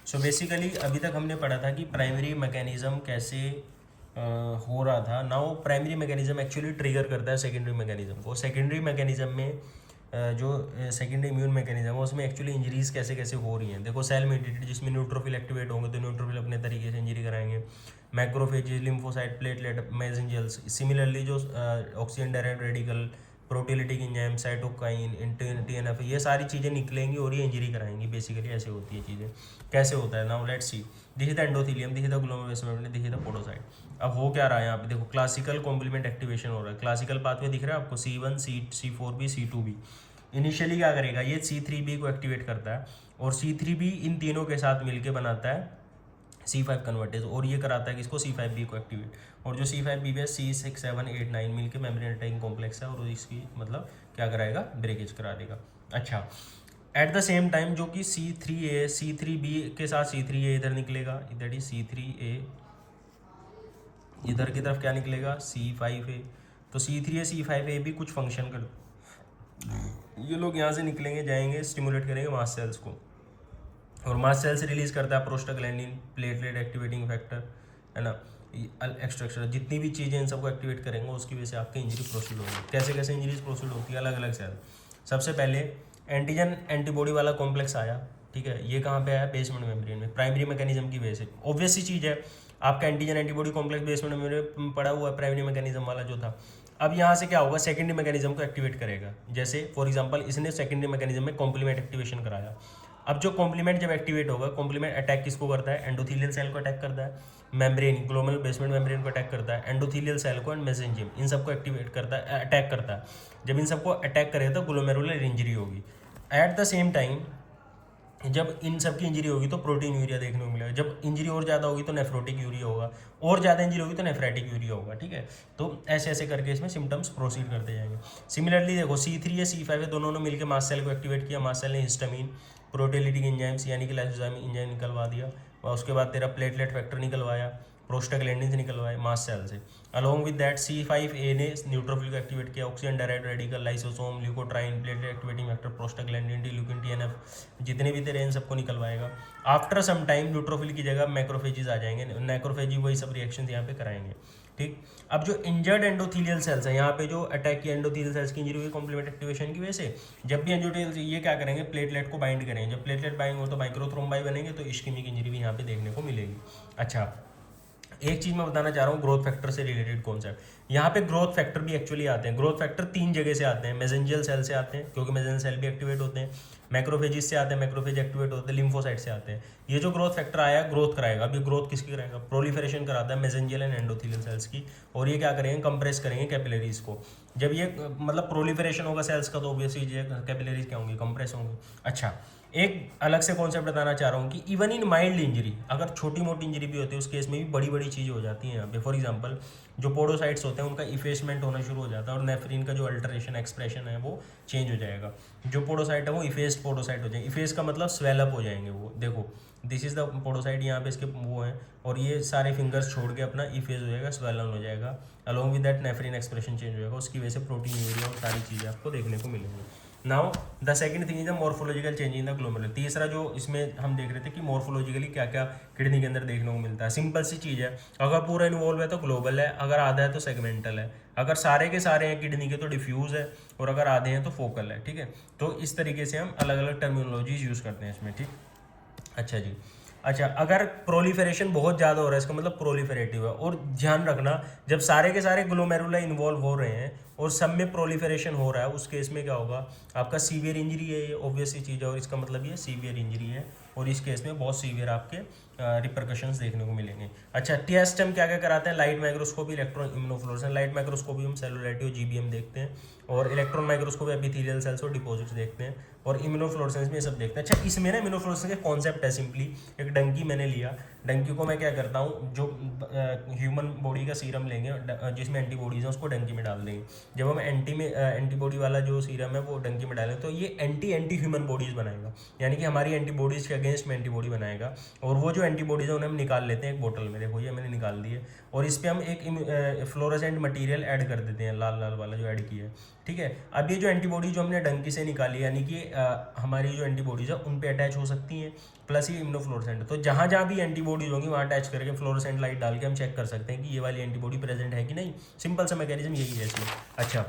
So basically अभी तक हमने पढ़ा था कि प्राइमरी मैकेनिज्म कैसे हो रहा था। Now primary mechanism actually trigger करता है सेकेंडरी मैकेनिज्म को। सेकेंडरी मैकेनिज्म में जो सेकेंडरी इम्यून मैकेनिज्म है उसमें एक्चुअली इंजरीज कैसे कैसे हो रही हैं। देखो सेल मेडिटेटेड जिसमें न्यूट्रोफिल एक्टिवेट होंगे तो न्यूट्रोफिल अपने तरीके से इंजरी कराएंगे। Macrophages, lymphocyte, platelet, messengers, similarly जो oxygen derived radical, proteolytic enzyme, cytokine, TNF, ये सारी चीज़ें निकलेंगी और ये इंजरी कराएंगी। बेसिकली ऐसे होती है चीज़ें। कैसे होता है now let's see. This is the endothelium, this is the glomerular vessel, this is the podocyte. अब हो क्या रहा है यहाँ पे देखो, क्लासिकल कॉम्प्लीमेंट एक्टिवेशन हो रहा है। क्लासिकल पाथवे दिख रहा है आपको, C1, C4B, C2B। इनिशियली क्या करेगा ये, C3B को एक्टिवेट करता है और C3B इन तीनों के साथ मिलके बनाता है C5 कन्वर्टेज और ये कराता है किसको, C5B को एक्टिवेट। और जो C5B है C6, 7, 8, 9 मिलके मेम्ब्रेन अटैकिंग कॉम्प्लेक्स है और इसकी मतलब क्या कराएगा, ब्रेकेज करा देगा। अच्छा, एट द सेम टाइम जो कि C3A, C3B के साथ C3A इधर निकलेगा, दैट इज C3A, इधर की तरफ क्या निकलेगा, C5A। तो C3A C5A भी कुछ फंक्शन कर, ये लोग यहाँ से निकलेंगे, जाएंगे, स्टिमुलेट करेंगे मास्ट सेल्स को और मास्ट सेल से रिलीज करता है प्रोस्टाग्लैंडिन, प्लेटलेट एक्टिवेटिंग फैक्टर, है ना, एक्स्ट्रा जितनी भी चीज़ें इन सबको एक्टिवेट करेंगे उसकी वजह से आपकी इंजरी प्रोसीड होगी। कैसे कैसे इंजरीज प्रोसीड होती है, अलग अलग सेल। सबसे पहले एंटीजन एंटीबॉडी वाला कॉम्प्लेक्स आया, ठीक है, ये कहाँ पे आया, बेसमेंट मेम्ब्रेन में, प्राइमरी मैकेनिज्म की वजह से। ऑब्वियस सी चीज़ है, आपका antigen antibody complex basement membrane में पड़ा हुआ है, प्राइमरी मैकेनिज्म वाला जो था। अब यहाँ से क्या होगा, सेकेंडरी मैकेनिज्म को एक्टिवेट करेगा। जैसे फॉर एग्जांपल इसने सेकेंडरी मैकेनिज्म में कॉम्प्लीमेंट एक्टिवेशन कराया। अब जो कॉम्प्लीमेंट जब एक्टिवेट होगा, कॉम्प्लीमेंट अटैक किसको करता है, एंडोथेलियल सेल को अटैक करता है, मेम्ब्रेन ग्लोमेरुलर बेसमेंट मेम्ब्रेन को अटैक करता है, एंडोथेलियल सेल को एंड मेसेंजियम, इन सबको एक्टिवेट करता है, अटैक करता है। जब इन सबको अटैक करेगा तो ग्लोमेरुलर इंजरी होगी। एट द सेम टाइम जब इन सब की इंजरी होगी तो प्रोटीन यूरिया देखने को मिलेगा। जब इंजरी और ज़्यादा होगी तो नेफ्रोटिक यूरिया होगा, और ज़्यादा इंजरी होगी तो नेफ्रेटिक यूरिया होगा, ठीक है। तो ऐसे ऐसे करके इसमें सिम्टम्स प्रोसीड करते जाएंगे। सिमिलरली देखो C3 या C5 है, दोनों ने मिलकर मास्ट सेल को एक्टिवेट किया। मास्ट सेल ने हिस्टामिन, प्रोटीलिटिक एंजाइम्स यानी कि लाइसोजाइम एंजाइम निकलवा दिया और उसके बाद तेरा प्लेटलेट फैक्टर निकलवाया, प्रोस्टाग्लैंडिन से निकलवाए मास्ट सेल से। अलोंग विद दैट C5A ने न्यूट्रोफिल को एक्टिवेट किया, oxygen derived radical, lysosome, leukotriene, platelet activating factor, prostaglandin, ल्यूकिन, TNF, जितने भी तेरे इन सबको निकलवाएगा। आफ्टर सम टाइम न्यूट्रोफिल की जगह मैक्रोफेजेस आ जाएंगे, मैक्रोफेजी वही सब रिएक्शन यहाँ पे कराएंगे, ठीक। अब जो इंजर्ड एंडोथेलियल सेल्स है, यहाँ पे जो अटैक की एंडोथेलियल सेल्स की इंजरी हुई कॉम्प्लीमेंट एक्टिवेशन की वजह से, जब भी एंडोथेलियल ये क्या करेंगे, प्लेटलेट को बाइंड करेंगे। जब प्लेटलेट बाइंड हो तो माइक्रोथ्रोम्बाई बनेंगे, तो इश्केमिक इंजरी भी यहाँ पे देखने को मिलेगी। अच्छा, एक चीज मैं बताना चाह रहा हूँ ग्रोथ फैक्टर से रिलेटेड कॉन्सेप्ट। यहाँ पे ग्रोथ फैक्टर भी एक्चुअली आते हैं। ग्रोथ फैक्टर 3 जगह से आते हैं। मेसेंजियल सेल से आते हैं क्योंकि मेसेंजियल सेल भी एक्टिवेट होते हैं, मैक्रोफेजिस से आते हैं, मैक्रोफेज एक्टिवेट होते हैं, लिम्फोसाइट से आते हैं। ये जो ग्रोथ फैक्टर आया ग्रोथ कराएगा। अभी ग्रोथ किसकी कराएगा, प्रोलिफरेशन कराता है मेसेंजियल एंड एंडोथेलियल सेल्स की। और ये क्या करेंगे, कंप्रेस करेंगे कैपिलरीज को। जब ये मतलब प्रोलिफरेशन होगा सेल्स का तो ऑब्वियसली कैपिलरीज क्या होंगे, कंप्रेस होंगे। अच्छा, एक अलग से कॉन्सेप्ट बताना चाह रहा हूँ कि इवन इन माइल्ड इंजरी, अगर छोटी मोटी इंजरी भी होती है उस केस में भी बड़ी बड़ी चीज़ें हो जाती हैं यहाँ पे। फॉर एग्जांपल जो पोडोसाइट्स होते हैं उनका इफेसमेंट होना शुरू हो जाता है और नेफ्रिन का जो अल्टरेशन एक्सप्रेशन है वो चेंज हो जाएगा। जो पोडोसाइट है वो इफेस्ड पोडोसाइट हो जाएंगे। इफेस का मतलब स्वेलअप हो जाएंगे वो। देखो दिस इज द पोडोसाइट, यहाँ पे इसके वो हैं और ये सारे फिंगर्स छोड़ के अपना इफेस हो जाएगा, स्वेलन हो जाएगा। Along with that नेफ्रिन expression change हो जाएगा। उसकी वजह से प्रोटीन यूरिया और सारी चीज़ें आपको देखने को मिलेंगी। Now the second thing is the morphological change in the glomerular. तीसरा जो इसमें हम देख रहे थे कि मॉर्फोलॉजिकली क्या क्या किडनी के अंदर देखने को मिलता है। सिंपल सी चीज़ है, अगर पूरा इन्वॉल्व है तो ग्लोबल है, अगर आधा है तो सेगमेंटल है, अगर सारे के सारे हैं किडनी के तो डिफ्यूज है, और अगर आधे हैं तो फोकल है, ठीक है। तो इस तरीके से हम अलग अलग टर्मिनोलॉजीज यूज़ करते हैं इसमें, ठीक। अच्छा जी, अच्छा, अगर प्रोलिफरेशन बहुत ज़्यादा हो रहा है इसका मतलब प्रोलिफरेटिव है। और ध्यान रखना, जब सारे के सारे ग्लोमेरुला इन्वॉल्व हो रहे हैं और सब में प्रोलिफरेशन हो रहा है उस केस में क्या होगा, आपका सीवियर इंजरी है, ये ऑब्वियस सी चीज़ है और इसका मतलब ये सीवियर इंजरी है और इस केस में बहुत सीवियर आपके रिपरकशंस देखने को मिलेंगे। अच्छा, टेस्ट हम क्या क्या कराते हैं, light microscopy, electron immunofluorescence. Light microscopy हम सेलुलैरिटी और GBM देखते हैं, और इलेक्ट्रॉन माइक्रोस्कोपी एपिथेलियल सेल्स और डिपॉजिट्स देखते हैं, और इम्यूनोफ्लोरेसेंस में सब देखते हैं। अच्छा, इसमें ना इम्यूनोफ्लोरेसेंस का कॉन्सेप्ट है सिंपली, एक डंकी मैंने लिया, डंकी को मैं क्या करता हूँ, जो ह्यूमन बॉडी का सीरम लेंगे जिसमें एंटीबॉडीज हैं उसको डंकी में डाल देंगे। जब हम एंटीबॉडी वाला जो सीरम है वो डंकी में डालें तो ये एंटी ह्यूमन बॉडीज़ बनाएगा, यानी कि हमारी एंटीबॉडीज़ के अगेंस्ट में एंटीबॉडी बनाएगा। और वो जो एंटीबॉडीज़ है उन्हें हम निकाल लेते हैं एक बोतल में, देखो ये मैंने निकाल दी है, और इस पर हम एक फ्लोरोसेंट मटीरियल ऐड कर देते हैं, लाल लाल वाला जो ऐड किया है, ठीक है। अब ये जो एंटीबॉडी जो हमने डंकी से निकाली, यानी कि हमारी जो एंटीबॉडीज़ है उन पे अटैच हो सकती हैं, प्लस ये इम्यूनोफ्लोरेसेंट। तो जहाँ जहाँ भी एंटीबॉडीज होंगी वहाँ अटैच करके फ्लोरोसेंट लाइट डाल के हम चेक कर सकते हैं कि ये वाली एंटीबॉडी प्रेजेंट है कि नहीं। सिंपल सा मैकेनिज्म यही है इसमें। अच्छा,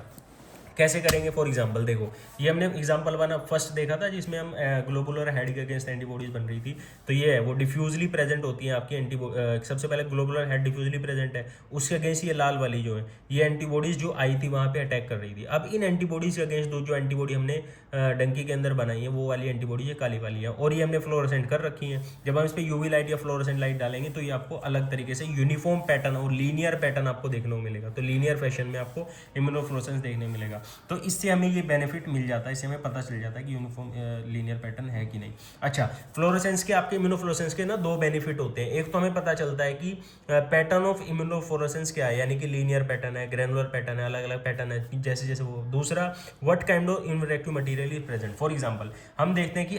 कैसे करेंगे? फॉर एग्जांपल देखो, ये हमने एग्जांपल वन फर्स्ट देखा था जिसमें हम ग्लोबुलर हेड के अगेंस्ट एंटीबॉडीज बन रही थी। तो ये है वो डिफ्यूजली प्रेजेंट होती है आपकी सबसे पहले ग्लोबुलर हेड डिफ्यूजली प्रेजेंट है, उसके अगेंस्ट ये लाल वाली जो है ये एंटीबॉडीज जो आई थी वहाँ पे अटैक कर रही थी। अब इन एंटीबॉडीज के अगेंस्ट जो एंटीबॉडी हमने डंकी के अंदर बनाई है वो वाली एंटीबॉडी ये काली वाली है, और ये हमने फ्लोरोसेंट कर रखी है। जब हम इस पर यूवी लाइट या फ्लोरोसेंट लाइट डालेंगे तो ये आपको अलग तरीके से यूनिफॉर्म पैटर्न और लीनियर पैटर्न आपको देखने को मिलेगा। तो लीनियर फैशन में आपको इम्यूनोफ्लोरेसेंस देखने को मिलेगा। तो इससे हमें ये बेनिफिट मिल जाता है, इससे हमें पता चल जाता है कि यूनिफॉर्म लीनियर पैटर्न है कि नहीं। अच्छा, फ्लोरोसेंस के आपके इम्यूनोफ्लोरेसेंस के ना दो बेनिफिट होते हैं। एक तो हमें पता चलता है कि पैटर्न ऑफ इम्यूनोफ्लोरेसेंस क्या है, यानी कि लीनियर पैटर्न है, ग्रेनुलर पैटर्न है, अलग अलग पैटर्न है जैसे जैसे वो। दूसरा, what kind of immunoreactive material is present. For example हम देखते हैं कि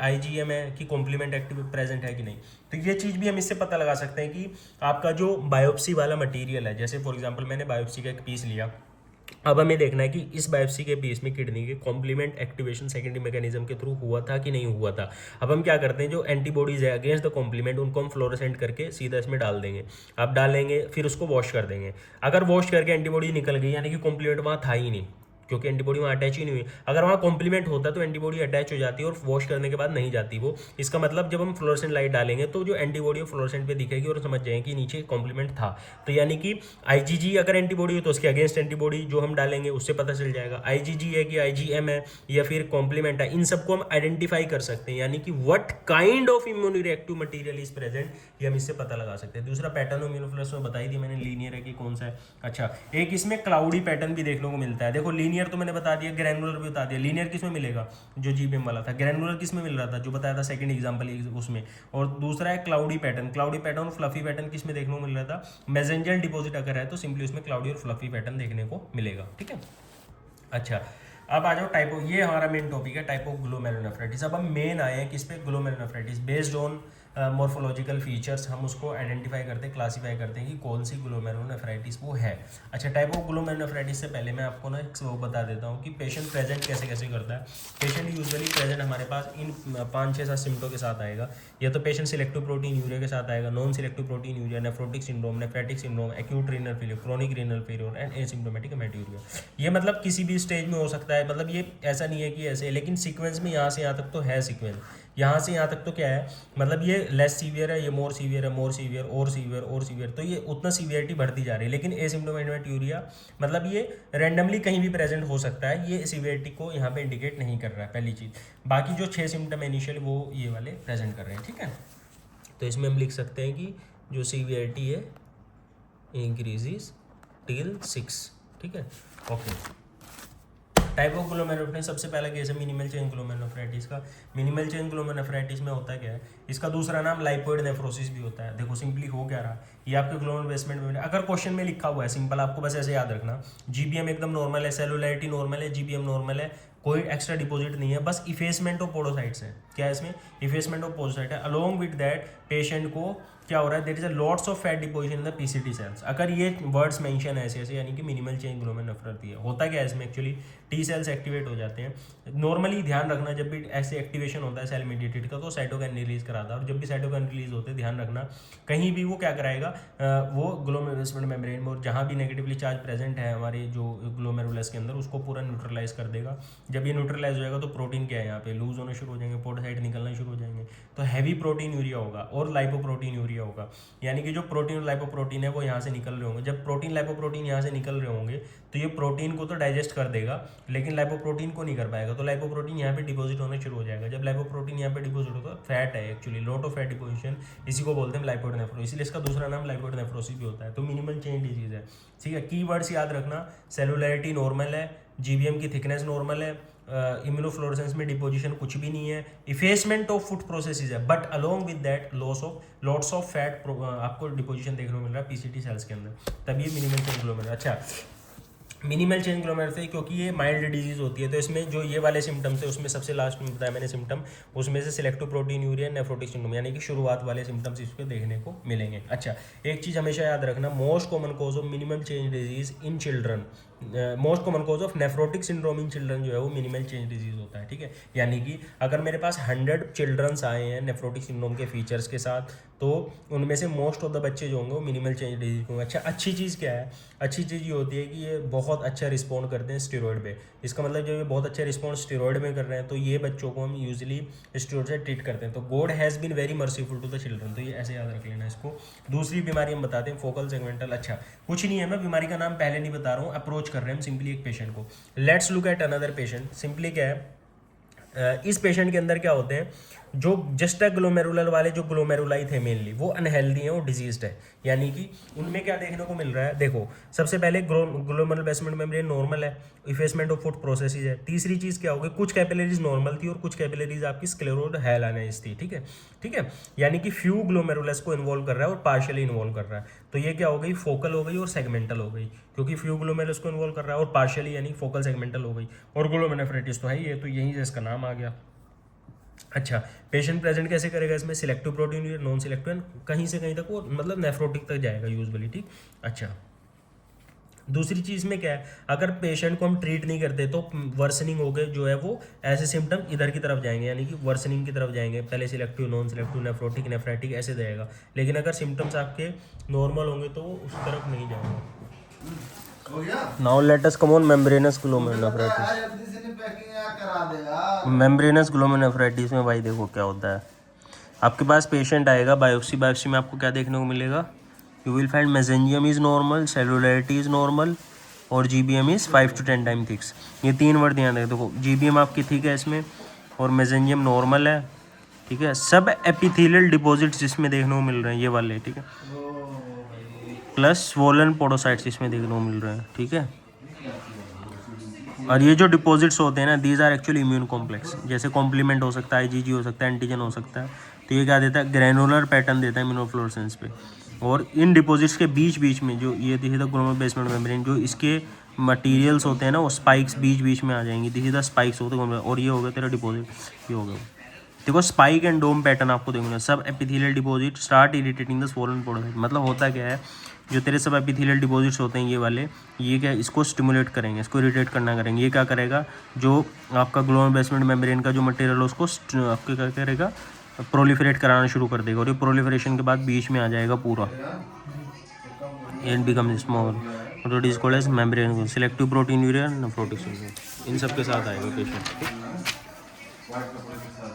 IgM है कि कॉम्प्लीमेंट एक्टिव प्रेजेंट है कि नहीं। तो ये चीज़ भी हम इससे पता लगा सकते हैं कि आपका जो बायोप्सी वाला मटेरियल है, जैसे फॉर एग्जांपल मैंने बायोप्सी का एक पीस लिया, अब हमें देखना है कि इस बायोप्सी के पीस में किडनी के कॉम्प्लीमेंट एक्टिवेशन सेकेंडरी मैकेनिज्म के थ्रू हुआ था कि नहीं हुआ था। अब हम क्या करते हैं, जो एंटीबॉडीज है अगेंस्ट द कॉम्प्लीमेंट उनको हम फ्लोरोसेंट करके सीधा इसमें डाल देंगे। अब डालेंगे फिर उसको वॉश कर देंगे। अगर वॉश करके एंटीबॉडी निकल गई यानी कि कॉम्प्लीमेंट वहाँ था ही नहीं, क्योंकि एंटीबॉडी वहाँ अटैच ही नहीं हुई। अगर वहाँ कॉम्प्लीमेंट होता तो एंटीबॉडी अटैच हो जाती है और वॉश करने के बाद नहीं जाती वो। इसका मतलब जब हम फ्लोरोसेंट लाइट डालेंगे तो जो एंटीबॉडी फ्लोरोसेंट पे दिखेगी और समझ जाएंगे कि नीचे कॉम्प्लीमेंट था। तो यानी कि IgG अगर एंटीबॉडी हो तो उसके अगेंस्ट एंटीबॉडी जो हम डालेंगे उससे पता चल जाएगा IgG है कि IgM है या फिर कॉम्प्लीमेंट है। इन सबको हम आइडेंटिफाई कर सकते हैं, यानी कि what kind of immunoreactive material is present, ये हम इससे पता लगा सकते हैं। दूसरा पैटर्न ऑफ इम्यूनोफ्लोरेसेंस में बताई दी मैंने, लीनियर है कि कौन सा है। अच्छा, एक इसमें क्लाउडी पैटर्न भी देखने को मिलता है। देखो लीनियर तो मैंने बता दिया, ग्रैनुलर भी बता दिया। लीनियर किस में मिलेगा, जो GBM वाला था। ग्रैनुलर किस में मिल रहा था, जो बताया था सेकंड एग्जांपल उसमें। और दूसरा है क्लाउडी पैटर्न। क्लाउडी पैटर्न और फ्लफी पैटर्न किस में देखने को मिल रहा था, मेसेंजर डिपॉजिट अगर है तो सिंपली उसमें क्लाउडी और फ्लफी पैटर्न देखने को मिलेगा, ठीक है। अच्छा, अब आ जाओ टाइप ऑफ, ये हमारा मेन टॉपिक है टाइप ऑफ ग्लोमेरुलोनेफ्राइटिस। अब हम मेन आए हैं किस पे, glomerulonephritis. Based on morphological features हम उसको आइडेंटिफाई करते हैं, क्लासीफाई करते हैं कि कौन सी ग्लोमेरुलोनेफ्राइटिस वो है। अच्छा, टाइप ऑफ ग्लोमेरुलोनेफ्राइटिस से पहले मैं आपको ना एक वो बता देता हूँ कि पेशेंट प्रेजेंट कैसे कैसे करता है। पेशेंट यूजुअली प्रेजेंट हमारे पास इन 5-6-7 सिम्टों के साथ आएगा। या तो पेशेंट सिलेक्टिव प्रोटीन यूरिया के साथ आएगा, non selective proteinuria, nephrotic syndrome, nephritic syndrome, acute renal failure, chronic renal failure and asymptomatic haematuria. ये मतलब किसी भी स्टेज में हो सकता है, मतलब ये ऐसा नहीं है कि ऐसे, लेकिन सीक्वेंस में यहाँ से यहाँ तक तो है सीक्वेंस। यहाँ से यहाँ तक तो क्या है, मतलब ये लेस सीवियर है, ये मोर सीवियर है, मोर सीवियर और सीवियर और सीवियर, तो ये उतना सीवियरिटी बढ़ती जा रही है। लेकिन एसिम्प्टोमेटिक यूरिया मतलब ये रैंडमली कहीं भी प्रेजेंट हो सकता है, ये सीवियरिटी को यहाँ पे इंडिकेट नहीं कर रहा है, पहली चीज़। बाकी जो 6 सिम्टम इनिशियल वो ये वाले प्रेजेंट कर रहे हैं, ठीक है। तो इसमें हम लिख सकते हैं कि जो सीवियरिटी है इंक्रीजेस टिल 6, ठीक है, ओके। टाइप ऑफ ग्लोमेरुलोनेफ्राइटिस, सबसे पहला केस है मिनिमल चेन ग्लोमेरुलोनेफ्राइटिस का। मिनिमल चेन ग्लोमेरुलोनेफ्राइटिस में होता क्या है, इसका दूसरा नाम लाइपोइड नेफ्रोसिस भी होता है। देखो सिंपली हो क्या रहा, ये आपके ग्लोमेरुलर बेसमेंट में, अगर क्वेश्चन में लिखा हुआ है सिंपल, आपको बस ऐसे याद रखना, GBM एकदम नॉर्मल है, सेलुलरिटी नॉर्मल है, GBM नॉर्मल है, कोई एक्स्ट्रा डिपॉजिट नहीं है, बस इफेसमेंट ऑफ पोडोसाइट्स है। क्या है इसमें, इफेसमेंट ऑफ पोडोसाइट है। अलोंग विद दैट पेशेंट को क्या हो रहा है, there is a lots of fat deposition in the PCT cells. अगर ये वर्ड्स मेंशन है ऐसे ऐसे, यानी कि मिनिमल चेन ग्लोमेरुलोनेफ्राइटिस है। होता क्या है इसमें एक्चुअली, T सेल्स एक्टिवेट हो जाते हैं। नॉर्मली ध्यान रखना, जब भी ऐसे एक्टिवेशन होता है सेल मीडिएटेड का तो साइटोकाइन रिलीज कराता है, और जब भी साइटोकाइन रिलीज होते हैं ध्यान रखना कहीं भी वो क्या कराएगा, वो ग्लोमेरुलर मेम्ब्रेन में और जहाँ भी नेगेटिवली चार्ज प्रेजेंट है हमारे जो ग्लोमेरुलस के अंदर उसको पूरा न्यूट्रलाइज कर देगा। जब ये न्यूट्रलाइज हो जाएगा तो प्रोटीन क्या है यहाँ पे लूज होना शुरू हो जाएंगे, पोडोसाइट निकलना शुरू हो जाएंगे, तो हैवी प्रोटीन यूरिया होगा और लाइपोप्रोटीन यूरिया होगा। यानी कि जो प्रोटीन और लाइपोप्रोटीन है वो यहाँ से निकल रहे होंगे। जब प्रोटीन लाइपोप्रोटीन यहाँ से निकल रहे होंगे तो ये प्रोटीन को तो डाइजेस्ट कर देगा लेकिन लाइपोप्रोटीन को नहीं कर पाएगा, तो लाइपोप्रोटीन यहाँ पे डिपॉजिट होना शुरू हो जाएगा। जब लाइपोप्रोटीन यहाँ पे डिपॉजिट होगा, फैट है actually, lot of fat deposition, इसी को बोलते हैं लाइपोइड नेफ्रोसिस, इसलिए इसका दूसरा नाम लाइपोइड नेफ्रोसिस भी होता है। तो मिनिमल चेन डिजीज है, ठीक है। कीवर्ड्स याद रखना, सेलुलरिटी नॉर्मल है, GBM की थिकनेस नॉर्मल है, इम्यूनोफ्लोरेसेंस में डिपोजिशन कुछ भी नहीं है, इफेसमेंट ऑफ फूड प्रोसेसेस है, but along with that lots of fat आपको डिपोजिशन देखने को मिल रहा है पीसीटी सेल्स के अंदर, तभी ये मिनिमल चेंज ग्लोमेरुलर। अच्छा, मिनिमल चेंज ग्लोमेरुलर से क्योंकि ये माइल्ड डिजीज होती है, तो इसमें जो ये वाले सिम्टम्स है उसमें सबसे लास्ट में बताया मैंने सिम्टम, उसमें से selective proteinuria nephrotic syndrome यानी कि शुरुआत वाले सिम्टम्स इसको देखने को मिलेंगे। अच्छा, एक चीज़ हमेशा याद रखना, most common cause of minimal change disease in children, most common cause of nephrotic syndrome in children जो है वो मिनिमल चेंज डिजीज होता है। ठीक है, यानी कि अगर मेरे पास 100 चिल्ड्रंस आए हैं नेफ्रोटिक सिंड्रोम के फीचर्स के साथ, तो उनमें से मोस्ट ऑफ द बच्चे जो होंगे वो मिनिमल चेंज डिजीज होंगे। अच्छा, अच्छी चीज़ क्या है? अच्छी चीज़ ये होती है कि ये बहुत अच्छा रिस्पॉन्ड करते हैं स्टेरॉइड पे। इसका मतलब जब ये बहुत अच्छा रिस्पॉन्ड स्टेरॉइड में कर रहे हैं तो ये बच्चों को हम यूजुअली स्टेरॉइड से ट्रीट करते हैं। तो God has been very merciful to the children, तो ये ऐसे याद रख लेना इसको। दूसरी बीमारी हम बताते हैं फोकल सेगमेंटल। अच्छा, कुछ नहीं है, मैं बीमारी का नाम पहले नहीं बता रहा हूँ, अप्रोच कर रहे हैं हम सिंपली एक पेशेंट को। Let's look at another patient. Simply क्या है, इस पेशेंट के अंदर क्या होते हैं, जो जस्टा ग्लोमेरुलर वाले जो ग्लोमेरुलाई थे मेनली वो अनहेल्दी हैं, वो डिजीज्ड है। यानी कि उनमें क्या देखने को मिल रहा है, देखो सबसे पहले ग्लोमेरुलर बेसमेंट मेम्ब्रेन नॉर्मल है, इफेसमेंट ऑफ फूड प्रोसेसेस है। तीसरी चीज़ क्या होगी, कुछ कैपिलरीज नॉर्मल थी और कुछ कैपिलरीज आपकी स्क्लेरोड हेलानाइज थी। ठीक है, ठीक है, यानी कि फ्यू ग्लोमेरुलस को इन्वॉल्व कर रहा है और पार्शियली इन्वॉल्व कर रहा है। तो ये क्या हो गई, फोकल हो गई और सेगमेंटल हो गई, क्योंकि फ्यू ग्लोमेरुलस को इन्वॉल्व कर रहा है और पार्शियली यानी फोकल सेगमेंटल हो गई। और ग्लोमेरुलोनेफ्राइटिस तो है ये, तो यहीं से इसका नाम आ गया। अच्छा, पेशेंट प्रेजेंट कैसे करेगा इसमें, सिलेक्टिव प्रोटीन या नॉन सिलेक्टिव, कहीं से कहीं तक वो मतलब नेफ्रोटिक तक जाएगा यूजुअली। ठीक, अच्छा, दूसरी चीज़ में क्या है, अगर पेशेंट को हम ट्रीट नहीं करते तो वर्सनिंग हो गए जो है वो ऐसे सिम्टम इधर की तरफ जाएंगे, यानी कि वर्सनिंग की तरफ जाएंगे, पहले selective, non selective, nephrotic, nephritic ऐसे जाएगा। लेकिन अगर सिम्टम्स आपके नॉर्मल होंगे तो वो उस तरफ नहीं जाएगा। Now let us come on membranes glomerulonephritis. Membranes glomerulonephritis में भाई देखो क्या होता है, आपके पास पेशेंट आएगा, बायोप्सी में आपको क्या देखने को मिलेगा, you will find mesangium is normal, cellularity is normal और GBM is 5 to 10 time thicks. ये 3 वर्ड ध्यान रखें। देखो जीबीएम आपकी ठीक है इसमें और मेसेंजियम नॉर्मल है। ठीक है, सब एपिथेलियल डिपॉजिट्स जिसमें देखने को मिल रहे हैं ये वाले, ठीक है, प्लस स्वोलन पोडोसाइट्स इसमें देखने को मिल रहे हैं। ठीक है, और ये जो डिपॉजिट्स होते हैं ना, these are actually immune complex, जैसे कॉम्प्लीमेंट हो सकता है, आईजीजी हो सकता है, एंटीजन हो सकता है। तो ये क्या देता है, ग्रैनुलर पैटर्न देता है इम्यूनोफ्लोरेसेंस पे। और इन डिपॉजिट्स के बीच बीच में जो ये this is the glomerular basement membrane, जो इसके मटेरियल्स होते हैं ना वो स्पाइक्स बीच बीच में आ जाएंगी, दिस इज द स्पाइक्स होते हैं। और ये हो गया तेरा डिपॉजिट, ये हो गया। देखो स्पाइक एंड डोम पैटर्न आपको देखना, सब epithelial deposit start irritating the swollen podocyte. मतलब होता क्या है, जो तेरे सब एपिथेलियल डिपॉजिट्स होते हैं ये वाले, ये क्या इसको स्टिमुलेट करेंगे, इसको इरिटेट करना करेंगे। ये क्या करेगा, जो आपका ग्लोमेरुलर बेसमेंट मेम्ब्रेन का जो मटेरियल है उसको आपके क्या करेगा, प्रोलिफरेट कराना शुरू कर देगा। और ये प्रोलिफरेशन के बाद बीच में आ जाएगा पूरा, एंड बिकम स्मॉल, और it is called as membrane selective proteinuria nephrotic syndrome. इन सब के साथ आएगा पेशेंट।